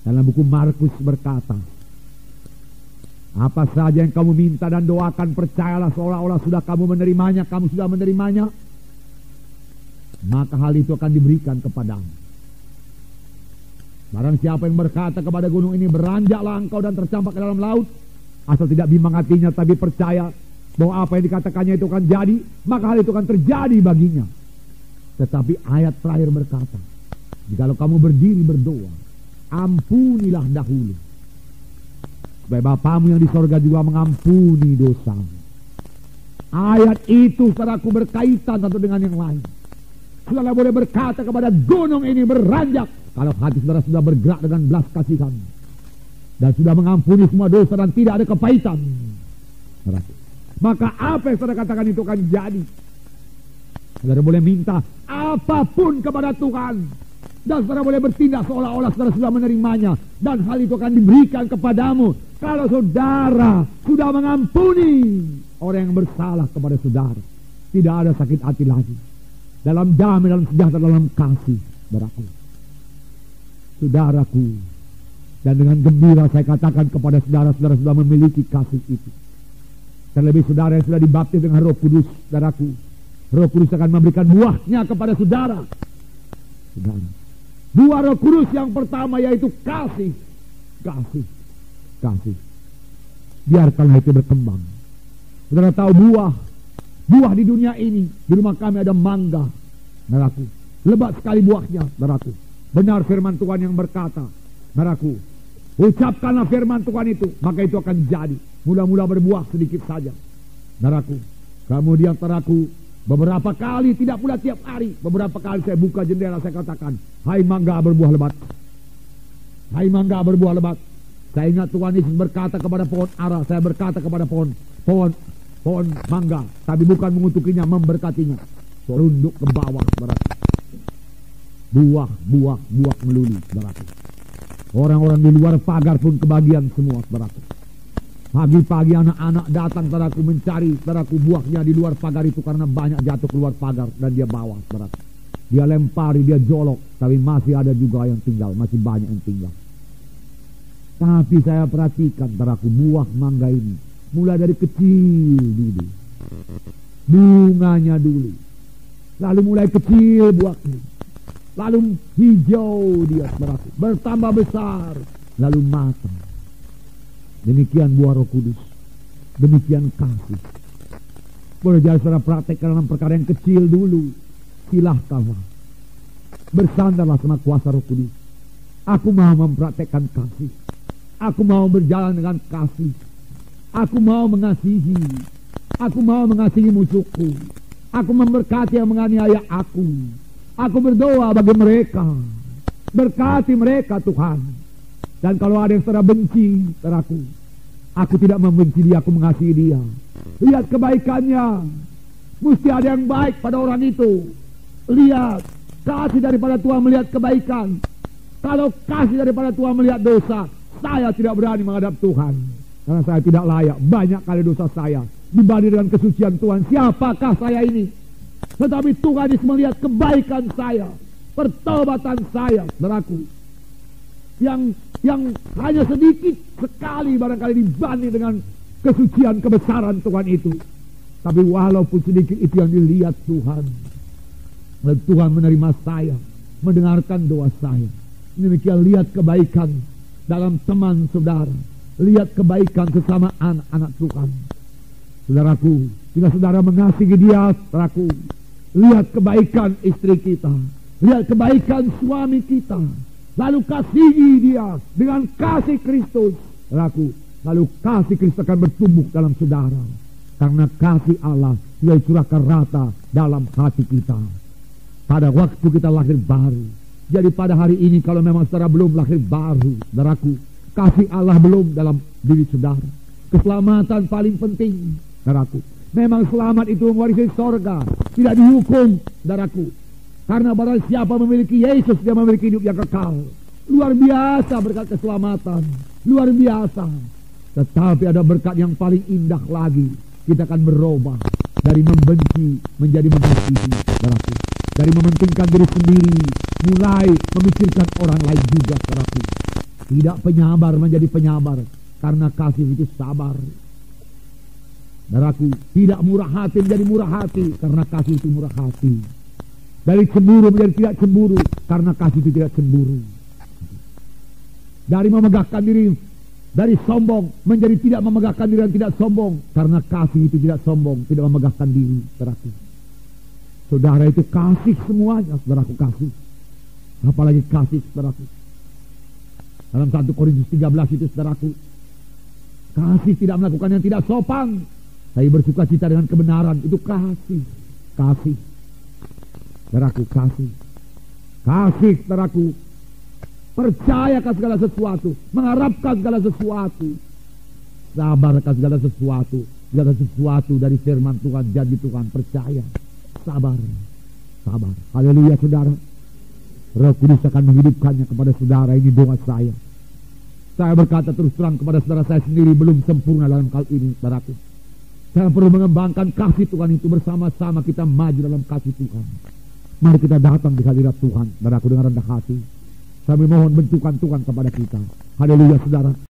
Dalam buku Markus berkata, apa saja yang kamu minta dan doakan, percayalah seolah-olah sudah kamu menerimanya, kamu sudah menerimanya, maka hal itu akan diberikan kepadamu. Barang siapa yang berkata kepada gunung ini, beranjaklah engkau dan tercampak ke dalam laut, asal tidak bimbang hatinya tapi percaya bahwa apa yang dikatakannya itu akan jadi, maka hal itu akan terjadi baginya. Tetapi ayat terakhir berkata, jikalau kamu berdiri berdoa, ampunilah dahulu, supaya Bapamu yang di sorga juga mengampuni dosamu. Ayat itu, saudaraku, berkaitan satu dengan yang lain. Saudara boleh berkata kepada gunung ini, beranjak, kalau hati saudara sudah bergerak dengan belas kasihan dan sudah mengampuni semua dosa dan tidak ada kepahitan, maka apa yang saudara katakan itu akan jadi. Saudara boleh minta apapun kepada Tuhan, dan saudara boleh bertindak seolah-olah saudara sudah menerimanya, dan hal itu akan diberikan kepadamu kalau saudara sudah mengampuni orang yang bersalah kepada saudara. Tidak ada sakit hati lagi, dalam damai, dalam sejahtera, dalam kasih, saudaraku. Dan dengan gembira saya katakan kepada saudara-saudara sudah memiliki kasih itu. Terlebih saudara yang sudah dibaptis dengan Roh Kudus, saudaraku, Roh Kudus akan memberikan buahnya kepada saudara. Buah Roh Kudus yang pertama yaitu kasih. Kasih. Biarkanlah itu berkembang. Saudara tahu buah di dunia ini, di rumah kami ada mangga, saudaraku. Lebat sekali buahnya, saudaraku. Benar firman Tuhan yang berkata, saudaraku, ucapkanlah firman Tuhan itu, maka itu akan jadi. Mula-mula berbuah sedikit saja, saudaraku. Kemudian saudaraku, beberapa kali, tidak pula tiap hari, beberapa kali saya buka jendela, saya katakan, hai mangga berbuah lebat, hai mangga berbuah lebat. Saya ingat Tuhan Yesus berkata kepada pohon ara, saya berkata kepada pohon mangga, tapi bukan mengutukinya, memberkatinya. Serunduk ke bawah, saudaraku. Buah melulu, saudaraku. Orang-orang di luar pagar pun kebagian semua, saudaraku. Pagi-pagi anak-anak datang, saudaraku, mencari, saudaraku, buahnya di luar pagar itu, karena banyak jatuh keluar pagar dan dia bawa, saudaraku. Dia lempari, dia jolok, tapi masih ada juga yang tinggal, masih banyak yang tinggal. Tapi saya perhatikan, saudaraku, buah mangga ini mulai dari kecil dulu, bunganya dulu, lalu mulai kecil buahnya, lalu hijau dia, saudaraku, bertambah besar, lalu matang. Demikian buah Roh Kudus, demikian kasih. Boleh jadi saudara praktekkan dalam perkara yang kecil dulu, silahkanlah, bersandarlah sama kuasa Roh Kudus. Aku mau mempraktekkan kasih, aku mau berjalan dengan kasih, aku mau mengasihi, aku mau mengasihi musuhku, aku memberkati yang menganiaya aku berdoa bagi mereka, berkati mereka Tuhan. Dan kalau ada yang saudara benci, saudaraku, aku tidak membenci dia, aku mengasihi dia. Lihat kebaikannya, mesti ada yang baik pada orang itu. Lihat, kasih daripada Tuhan melihat kebaikan. Kalau kasih daripada Tuhan melihat dosa, saya tidak berani menghadap Tuhan, karena saya tidak layak. Banyak kali dosa saya dibanding dengan kesucian Tuhan. Siapakah saya ini? Tetapi Tuhan Yesus melihat kebaikan saya, pertobatan saya, saudaraku, yang hanya sedikit sekali barangkali dibanding dengan kesucian kebesaran Tuhan itu. Tapi walaupun sedikit itu yang dilihat Tuhan, dan Tuhan menerima saya, mendengarkan doa saya. Demikian, lihat kebaikan dalam teman saudara, lihat kebaikan sesama anak-anak Tuhan. Saudaraku, jika saudara mengasihi dia, saudaraku, lihat kebaikan istri kita, lihat kebaikan suami kita, lalu kasihi dia dengan kasih Kristus, saudaraku, lalu kasih Kristus akan bertumbuh dalam saudara, karena kasih Allah sudah dicurahkan rata dalam hati kita pada waktu kita lahir baru. Jadi pada hari ini, kalau memang saudara belum lahir baru, saudaraku, kasih Allah belum dalam diri saudara. Keselamatan paling penting, saudaraku. Memang selamat itu mewarisi sorga, tidak dihukum, saudaraku. Karena barang siapa memiliki Yesus, dia memiliki hidup yang kekal. Luar biasa berkat keselamatan, luar biasa. Tetapi ada berkat yang paling indah lagi. Kita akan berubah dari membenci menjadi mengasihi, saudaraku. Dari mementingkan diri sendiri, mulai memikirkan orang lain juga, saudaraku. Tidak penyabar menjadi penyabar, karena kasih itu sabar. Saudaraku, tidak murah hati menjadi murah hati, karena kasih itu murah hati. Dari cemburu menjadi tidak cemburu, karena kasih itu tidak cemburu. Dari memegahkan diri, dari sombong menjadi tidak memegahkan diri dan tidak sombong, karena kasih itu tidak sombong, tidak memegahkan diri. Saudaraku, saudara itu kasih semuanya, saudaraku, kasih. Apalagi kasih, saudaraku. Dalam 1 Korintus 13 itu, saudaraku, kasih tidak melakukan yang tidak sopan, tapi bersuka cita dengan kebenaran. Itu kasih. Kasih, saudaraku, kasih. Kasih, saudaraku, percayakan segala sesuatu, mengharapkan segala sesuatu, sabarkan segala sesuatu dari firman Tuhan, janji Tuhan, percaya, sabar. Haleluya, saudara. Roh Kudus akan menghidupkannya kepada saudara. Ini doa saya. Saya berkata terus terang kepada saudara, saya sendiri belum sempurna dalam hal ini, saudaraku. Saya perlu mengembangkan kasih Tuhan itu. Bersama-sama kita maju dalam kasih Tuhan. Mari kita datang di hadirat Tuhan, saudaraku, dengan rendah hati. Kami mohon bentukan Tuhan kepada kita. Haleluya, saudara.